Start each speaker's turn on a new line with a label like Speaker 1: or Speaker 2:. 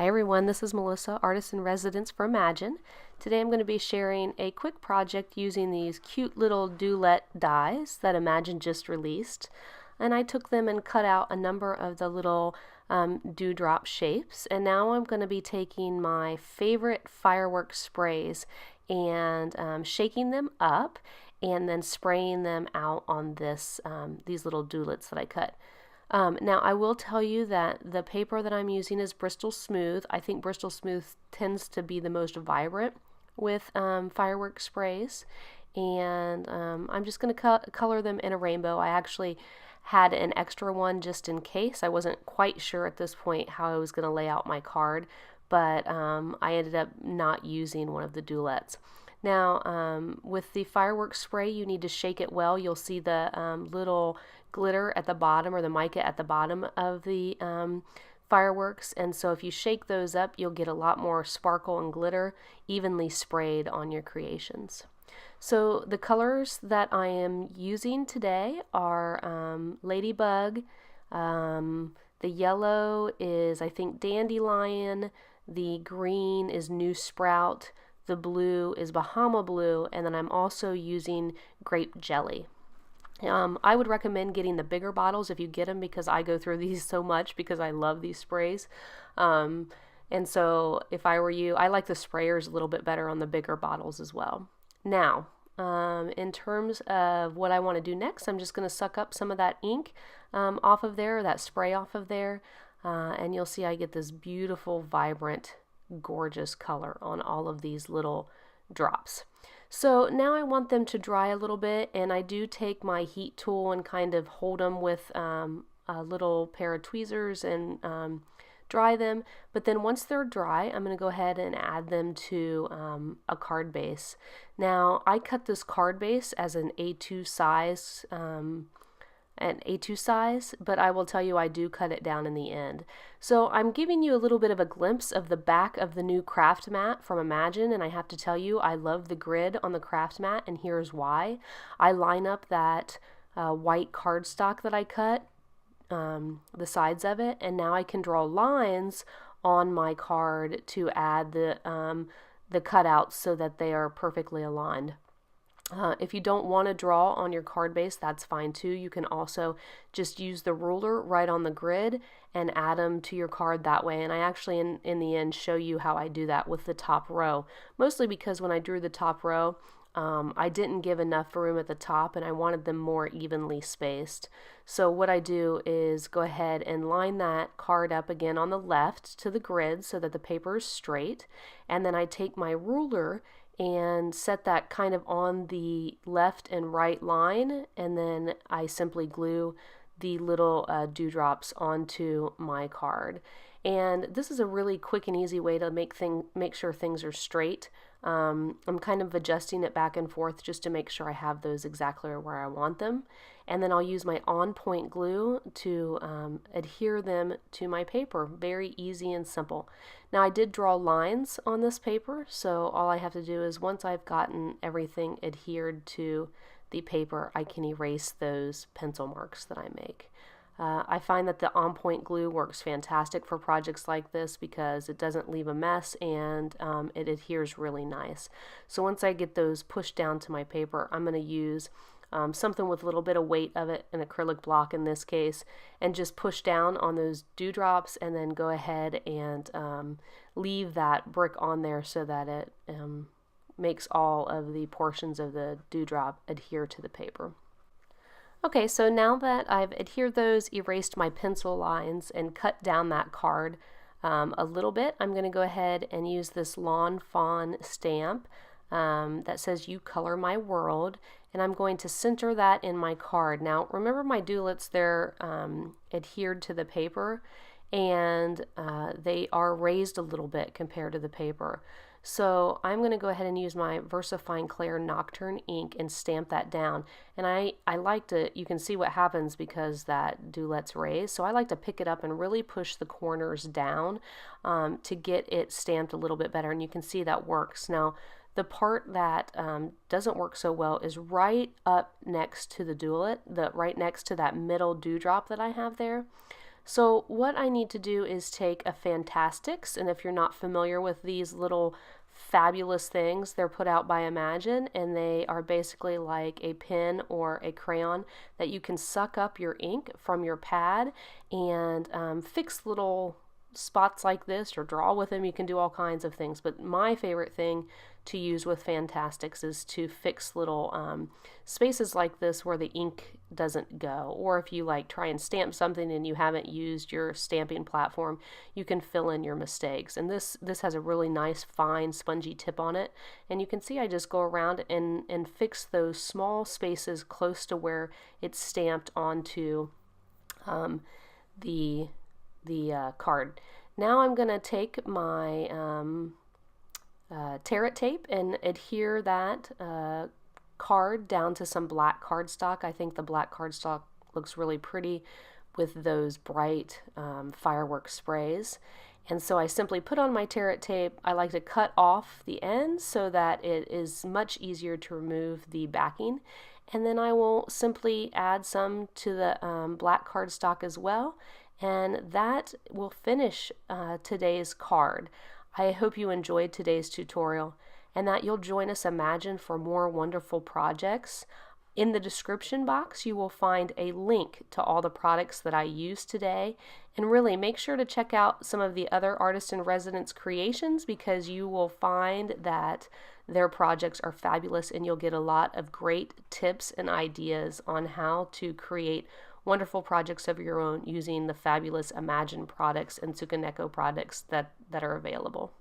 Speaker 1: everyone, this is Melissa, Artist in Residence for Imagine. Today I'm going to be sharing a quick project using these cute little Dewlet dies that Imagine just released. And I took them and cut out a number of the little dewdrop shapes. And now I'm going to be taking my favorite fireworks sprays and shaking them up and then spraying them out on these little dewlets that I cut. Now I will tell you that the paper that I'm using is Bristol Smooth. I think Bristol Smooth tends to be the most vibrant with firework sprays, and I'm just going to color them in a rainbow. I actually had an extra one just in case. I wasn't quite sure at this point how I was going to lay out my card, but I ended up not using one of the Dewlets. Now, with the fireworks spray, you need to shake it well. You'll see the little glitter at the bottom, or the mica at the bottom of the fireworks, and so if you shake those up, you'll get a lot more sparkle and glitter evenly sprayed on your creations. So the colors that I am using today are Ladybug, the yellow is, I think, Dandelion, the green is New Sprout, the blue is Bahama Blue, and then I'm also using Grape Jelly. I would recommend getting the bigger bottles if you get them, because I go through these so much because I love these sprays. And so if I were you, I like the sprayers a little bit better on the bigger bottles as well. Now, in terms of what I want to do next, I'm just going to suck up some of that ink off of there, that spray off of there, and you'll see I get this beautiful, vibrant, gorgeous color on all of these little drops. So now I want them to dry a little bit, and I do take my heat tool and kind of hold them with a little pair of tweezers and dry them. But then once they're dry, I'm going to go ahead and add them to a card base. Now I cut this card base as an A2 size, but I will tell you I do cut it down in the end. So I'm giving you a little bit of a glimpse of the back of the new craft mat from Imagine, and I have to tell you I love the grid on the craft mat, and here's why. I line up that white cardstock that I cut, the sides of it, and now I can draw lines on my card to add the cutouts so that they are perfectly aligned. If you don't want to draw on your card base, that's fine too. You can also just use the ruler right on the grid and add them to your card that way. And I actually, in the end, show you how I do that with the top row. Mostly because when I drew the top row, I didn't give enough room at the top, and I wanted them more evenly spaced. So what I do is go ahead and line that card up again on the left to the grid so that the paper is straight. And then I take my ruler and set that kind of on the left and right line, and then I simply glue the little dewdrops onto my card. And this is a really quick and easy way to make sure things are straight. I'm kind of adjusting it back and forth just to make sure I have those exactly where I want them. And then I'll use my on-point glue to adhere them to my paper. Very easy and simple. Now I did draw lines on this paper, so all I have to do is once I've gotten everything adhered to the paper, I can erase those pencil marks that I make. I find that the on-point glue works fantastic for projects like this because it doesn't leave a mess, and it adheres really nice. So once I get those pushed down to my paper, I'm going to use something with a little bit of weight of it, an acrylic block in this case, and just push down on those dewdrops, and then go ahead and leave that brick on there so that it makes all of the portions of the dewdrop adhere to the paper. Okay, so now that I've adhered those, erased my pencil lines, and cut down that card a little bit, I'm going to go ahead and use this Lawn Fawn stamp that says "You Color My World," and I'm going to center that in my card. Now remember, my Dewlets, they're adhered to the paper, and they are raised a little bit compared to the paper. So I'm going to go ahead and use my VersaFine Clair Nocturne ink and stamp that down. And I like to, you can see what happens because that Dewlet's raised. So I like to pick it up and really push the corners down to get it stamped a little bit better. And you can see that works. Now, the part that doesn't work so well is right up next to the Dewlet, right next to that middle dewdrop that I have there. So what I need to do is take a Fantastics, and if you're not familiar with these little fabulous things, they're put out by Imagine, and they are basically like a pen or a crayon that you can suck up your ink from your pad and fix little spots like this, or draw with them. You can do all kinds of things, but my favorite thing to use with Fantastics is to fix little spaces like this where the ink doesn't go, or if you like try and stamp something and you haven't used your stamping platform, you can fill in your mistakes. And this has a really nice fine spongy tip on it, and you can see I just go around and fix those small spaces close to where it's stamped onto the card. Now I'm going to take my tear it tape and adhere that card down to some black cardstock. I think the black cardstock looks really pretty with those bright firework sprays. And so I simply put on my tear it tape. I like to cut off the ends so that it is much easier to remove the backing. And then I will simply add some to the black cardstock as well. And that will finish today's card. I hope you enjoyed today's tutorial and that you'll join us Imagine for more wonderful projects. In the description box, you will find a link to all the products that I used today. And really make sure to check out some of the other Artist in Residence creations, because you will find that their projects are fabulous and you'll get a lot of great tips and ideas on how to create wonderful projects of your own using the fabulous Imagine products and Tsukaneko products that are available.